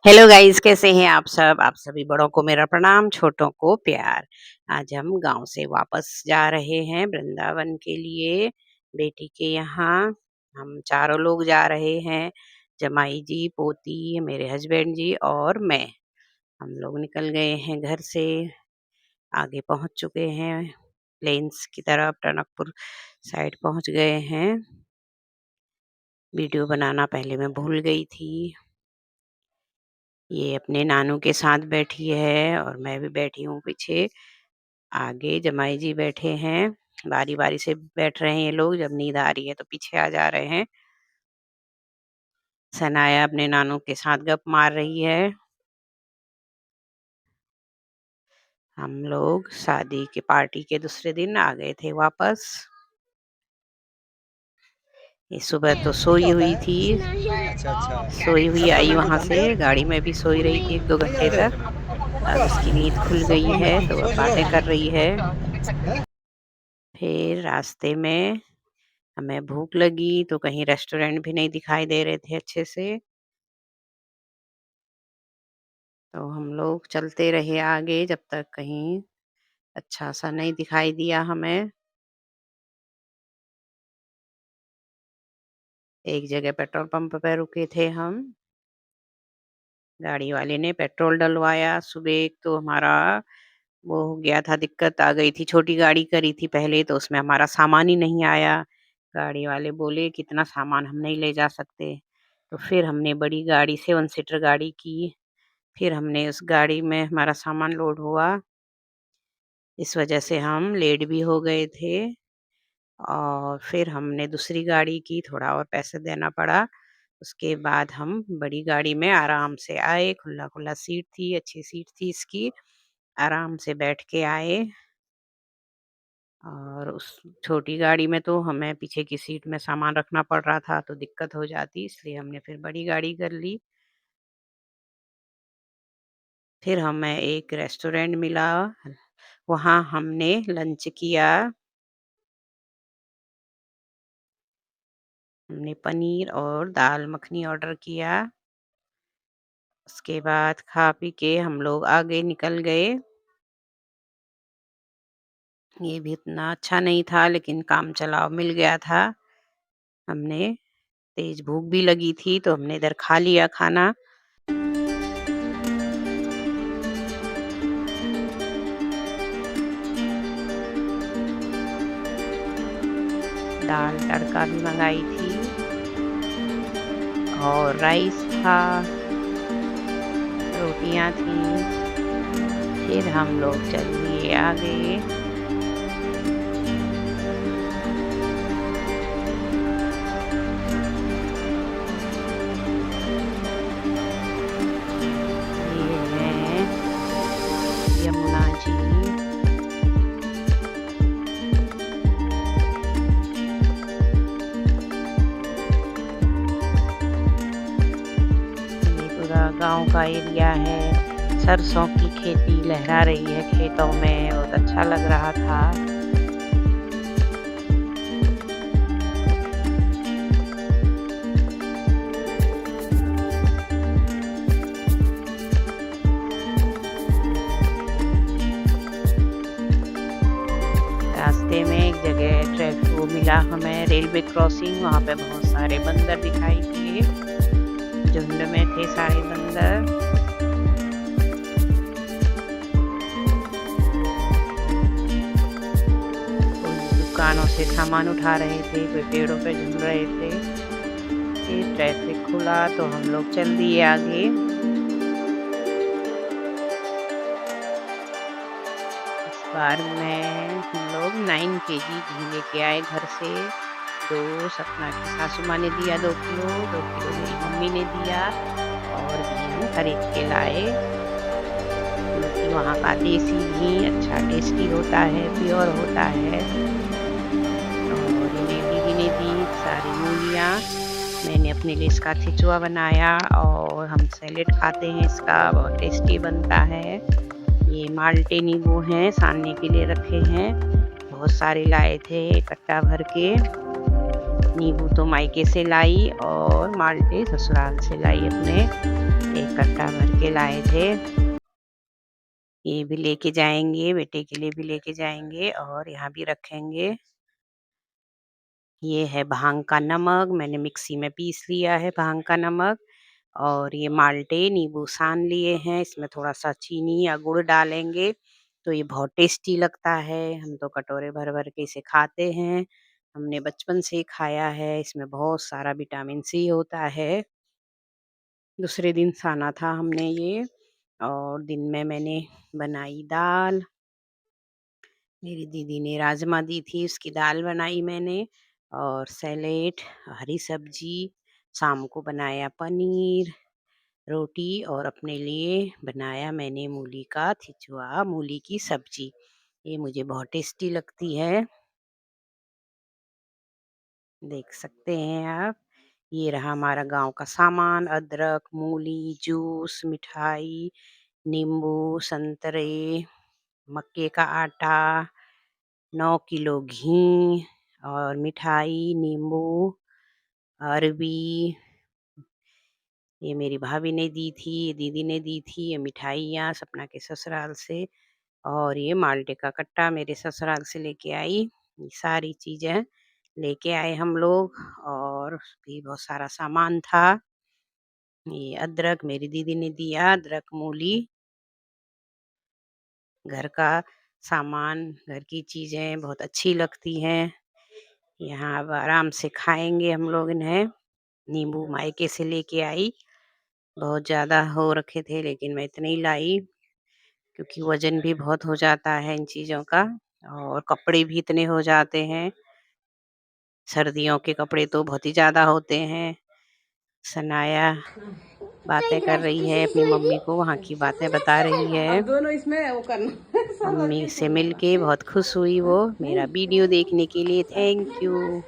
Hello guys, कैसे हैं आप सब? आप सभी बड़ों को मेरा प्रणाम, छोटों को प्यार। आज हम गांव से वापस जा रहे हैं वृंदावन के लिए, बेटी के यहाँ। हम चारों लोग जा रहे हैं, जमाई जी, पोती, मेरे हस्बैंड जी और मैं। हम लोग निकल गए हैं घर से, आगे पहुंच चुके हैं, प्लेन्स की तरफ टनकपुर साइड पहुंच गए हैं। वीडियो बनाना पहले मैं भूल गई थी। ये अपने नानू के साथ बैठी है और मैं भी बैठी हूँ पीछे। आगे जमाई जी बैठे हैं, बारी बारी से बैठ रहे हैं ये लोग। जब नींद आ रही है तो पीछे आ जा रहे हैं। सनाया अपने नानू के साथ गप मार रही है। हम लोग शादी के पार्टी के दूसरे दिन आ गए थे वापस। ये सुबह तो सोई हुई थी, अच्छा, अच्छा। सोई हुई आई वहां से, गाड़ी में भी सोई रही थी 1-2 घंटे तक। अब इसकी नींद खुल गई है तो अब बातें कर रही है। फिर रास्ते में हमें भूख लगी तो कहीं रेस्टोरेंट भी नहीं दिखाई दे रहे थे अच्छे से, तो हम लोग चलते रहे आगे जब तक कहीं अच्छा सा नहीं दिखाई दिया हमें। एक जगह पेट्रोल पंप पे रुके थे हम। गाड़ी वाले ने पेट्रोल डलवाया। सुबह एक तो हमारा वो हो गया था, दिक्कत आ गई थी। छोटी गाड़ी करी थी पहले तो उसमें हमारा सामान ही नहीं आया। गाड़ी वाले बोले कि इतना सामान हम नहीं ले जा सकते। तो फिर हमने बड़ी गाड़ी, 7 सीटर गाड़ी की। फिर हमने उस गाड़ी में हमारा सामान लोड हुआ। इस वजह से हम लेट भी हो गए थे और फिर हमने दूसरी गाड़ी की, थोड़ा और पैसे देना पड़ा। उसके बाद हम बड़ी गाड़ी में आराम से आए, खुला-खुला सीट थी, अच्छी सीट थी इसकी, आराम से बैठ के आए। और उस छोटी गाड़ी में तो हमें पीछे की सीट में सामान रखना पड़ रहा था तो दिक्कत हो जाती, इसलिए हमने फिर बड़ी गाड़ी कर ली। फिर हमें एक रेस्टोरेंट मिला, वहाँ हमने लंच किया। हमने पनीर और दाल मखनी ऑर्डर किया। उसके बाद खा पी के हम लोग आगे निकल गए। ये भी इतना अच्छा नहीं था लेकिन काम चलाव मिल गया था। हमने तेज भूख भी लगी थी तो हमने इधर खा लिया खाना। दाल तड़का भी मंगाई थी और राइस था, रोटियां थी। फिर हम लोग चल दिए आगे। ये है यमुना जी। ये पूरा गांव का एरिया है। सरसों की खेती लहरा रही है खेतों में, बहुत अच्छा लग रहा था। रास्ते में एक जगह ट्रैफिक वो मिला हमें, रेलवे क्रॉसिंग। वहाँ पे बहुत सारे बंदर दिखाई दिए, झुंड में थे सारे बंदर। कोई दुकानों से सामान उठा रहे थे, कोई पेड़ों पे झूल रहे थे। फिर ट्रैफिक खुला तो हम लोग चल दिए आगे। इस बार में हम लोग 9 केजी घी लेके आए घर से। 2 सपना की सासू माँ ने दिया 2 किलो, 2 किलो मेरी मम्मी ने दिया और घी हम खरीद के लाए। क्योंकि वहाँ का देसी घी अच्छा टेस्टी होता है, प्योर होता है। और इन्हें दीदी ने दी सारी मूलियाँ। मैंने अपने लिए इसका ठेचुआ बनाया और हम सैलेड खाते हैं इसका, बहुत टेस्टी बनता है। ये माल्टे नींबू हैं, सानने के लिए रखे हैं। बहुत सारे लाए थे कट्टा भर के। नींबू तो मायके से लाई और माल्टे ससुराल से लाई अपने। एक कट्टा भर के लाए थे। ये भी लेके जाएँगे, बेटे के लिए भी लेके जाएँगे और यहाँ भी रखेंगे। ये है भांग का नमक, मैंने मिक्सी में पीस लिया है भांग का नमक। और ये माल्टे नींबू सान लिए हैं, इसमें थोड़ा-सा चीनी या गुड़ डालेंगे, तो ये बहुत टेस्टी लगता है। हम तो कटोरे भर-भर के इसे खाते हैं। हमने बचपन से ही खाया है, इसमें बहुत सारा विटामिन सी होता है। दूसरे दिन साना था हमने ये। और दिन में मैंने बनाई दाल, मेरी दीदी ने राजमा दी थी, उसकी दाल बनाई मैंने और सैलेड, हरी सब्जी, शाम को बनाया पनीर, रोटी और अपने लिए बनाया मैंने मूली का छिछुआ, मूली की सब्जी। ये मुझे बहुत टेस्टी लगती है, देख सकते हैं आप। ये रहा हमारा गाँव का सामान, अदरक, मूली, जूस, मिठाई, नींबू, संतरे, मक्के का आटा, 9 किलो घी और मिठाई, नींबू, अरबी, ये मेरी भाभी ने दी थी, ये दीदी ने दी थी, ये मिठाइयाँ सपना के ससुराल से। और ये माल्टे का कट्टा मेरे ससुराल से लेके आई। ये सारी चीज़ें लेके आए हम लोग और भी बहुत सारा सामान था। ये अदरक मेरी दीदी ने दिया, अदरक, मूली, घर का सामान, घर की चीज़ें बहुत अच्छी लगती हैं। यहाँ अब आराम से खाएँगे हम लोग इन्हें। नींबू मायके से लेके आई, बहुत ज़्यादा हो रखे थे लेकिन मैं इतने ही लाई क्योंकि वज़न भी बहुत हो जाता है इन चीज़ों का और कपड़े भी इतने हो जाते हैं। सर्दियों के कपड़े तो बहुत ही ज़्यादा होते हैं। सनाया बातें कर रही है अपनी मम्मी को, वहाँ की बातें बता रही है। अब दोनों इसमें वो करना सब मम्मी लड़के से सोने मिलके बहुत खुश हुई वो। मेरा वीडियो देखने के लिए थैंक यू।